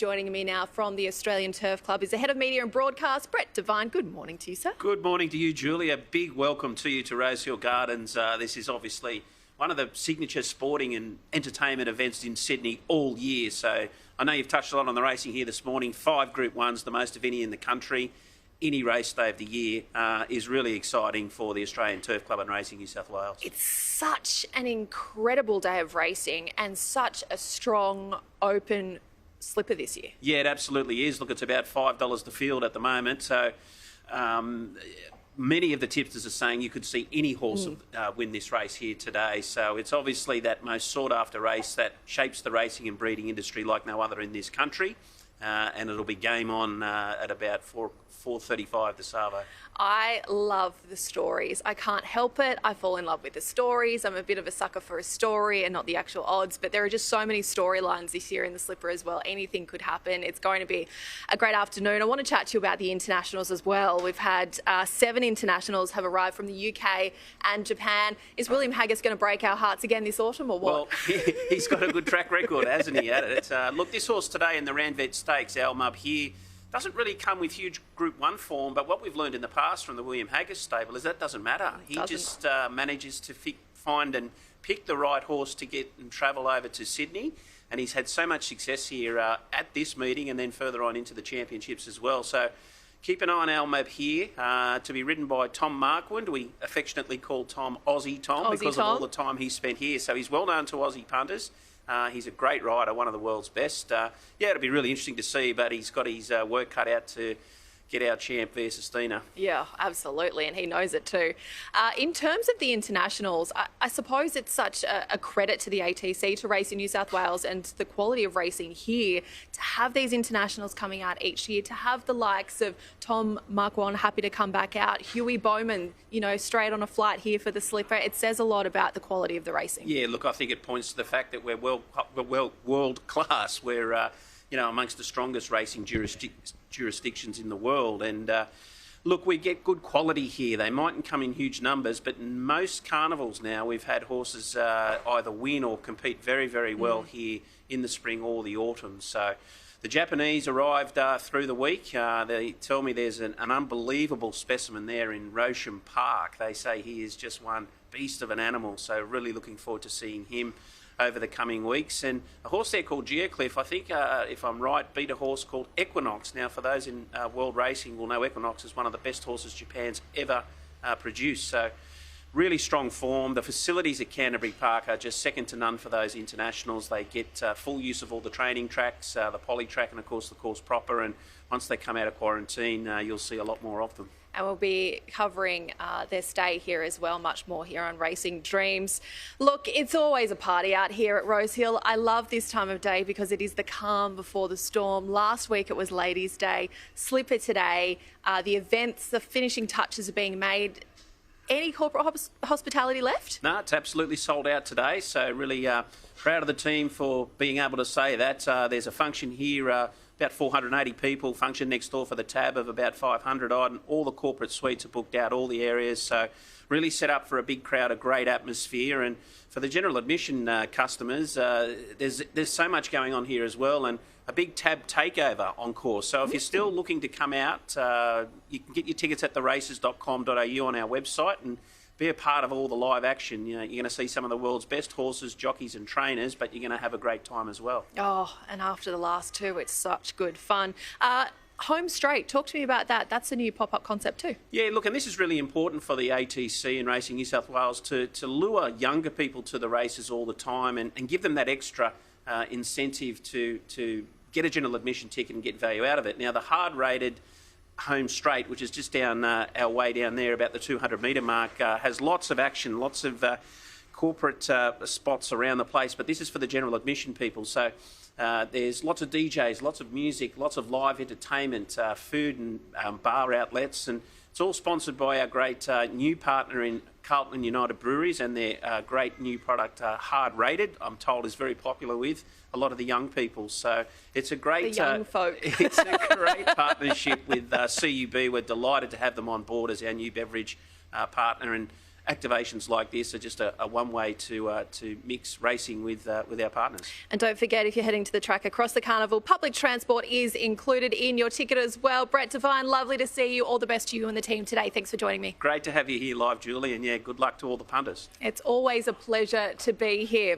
Joining me now from the Australian Turf Club is the Head of Media and Broadcast, Brett Devine. Good morning to you, sir. Good morning to you, Julia. Big welcome to you to Rosehill Gardens. This is obviously one of the signature sporting and entertainment events in Sydney all year. So I know you've touched a lot on the racing here this morning. 5 Group 1s, the most of any in the country. Any race day of the year is really exciting for the Australian Turf Club and Racing New South Wales. It's such an incredible day of racing and such a strong, open slipper this year. Yeah, it absolutely is. Look, it's about $5 the field at the moment. So many of the tipsters are saying you could see any horse win this race here today. So it's obviously that most sought-after race that shapes the racing and breeding industry like no other in this country. And it'll be game on at about 4:35 this Arvo. I love the stories. I can't help it. I fall in love with the stories. I'm a bit of a sucker for a story and not the actual odds, but there are just so many storylines this year in the slipper as well. Anything could happen. It's going to be a great afternoon. I want to chat to you about the internationals as well. We've had 7 internationals have arrived from the UK and Japan. Is William Haggas going to break our hearts again this autumn or what? Well, he's got a good track record, hasn't he, at it? Look, this horse today in the Randvet Stakes, Al Mub here, doesn't really come with huge Group 1 form, but what we've learned in the past from the William Haggas stable is that doesn't matter. He just manages to find and pick the right horse to get and travel over to Sydney, and he's had so much success here at this meeting and then further on into the championships as well. So keep an eye on Al Mub here, to be ridden by Tom Marquand. We affectionately call Tom Aussie Tom because of all the time he's spent here. So he's well known to Aussie punters. He's a great rider, one of the world's best. Yeah, it'll be really interesting to see, but he's got his work cut out to get our champ versus Stina. Yeah, absolutely, and he knows it too. In terms of the internationals, I suppose it's such a credit to the ATC, to Racing New South Wales and the quality of racing here, to have these internationals coming out each year, to have the likes of Tom Marquand happy to come back out, Huey Bowman, you know, straight on a flight here for the slipper. It says a lot about the quality of the racing. Yeah, look, I think it points to the fact that we're world class. We're you know, amongst the strongest racing jurisdictions in the world. And look, we get good quality here. They mightn't come in huge numbers, but in most carnivals now, we've had horses either win or compete very, very well here in the spring or the autumn. So the Japanese arrived through the week. They tell me there's an unbelievable specimen there in Rosham Park. They say he is just one beast of an animal. So really looking forward to seeing him over the coming weeks. And a horse there called Geocliff, I think, if I'm right, beat a horse called Equinox. Now, for those in world racing will know Equinox is one of the best horses Japan's ever produced. So really strong form. The facilities at Canterbury Park are just second to none for those internationals. They get full use of all the training tracks, the poly track, and of course the course proper. And once they come out of quarantine, you'll see a lot more of them. And we'll be covering their stay here as well, much more here on Racing Dreams. Look, it's always a party out here at Rosehill. I love this time of day because it is the calm before the storm. Last week it was Ladies' Day, Slipper today. The events, the finishing touches are being made. Any corporate hospitality left? No, it's absolutely sold out today. So really proud of the team for being able to say that. There's a function here, about 480 people, function next door for the tab of about 500 odd, and all the corporate suites are booked out, all the areas. So really set up for a big crowd, a great atmosphere. And for the general admission customers, there's so much going on here as well, and a big tab takeover on course. So if you're still looking to come out, you can get your tickets at theraces.com.au on our website and be a part of all the live action. You know, you're going to see some of the world's best horses, jockeys and trainers, but you're going to have a great time as well. Oh, and after the last 2, it's such good fun. Home straight, talk to me about that. That's a new pop-up concept too. Yeah, look, and this is really important for the ATC and Racing New South Wales to lure younger people to the races all the time and give them that extra incentive to get a general admission ticket and get value out of it. Now, the hard-rated home straight, which is just down our way down there, about the 200-metre mark, has lots of action, lots of corporate spots around the place, but this is for the general admission people. So there's lots of DJs, lots of music, lots of live entertainment, food and bar outlets, and it's all sponsored by our great new partner in Carlton United Breweries and their great new product, Hard Rated, I'm told is very popular with a lot of the young people. So it's a great... The young folk. It's a great partnership with CUB. We're delighted to have them on board as our new beverage partner. And activations like this are just a one way to mix racing with our partners. And don't forget, if you're heading to the track across the carnival, public transport is included in your ticket as well. Brett Devine, lovely to see you. All the best to you and the team today. Thanks for joining me. Great to have you here live, Julie, and yeah, good luck to all the punters. It's always a pleasure to be here.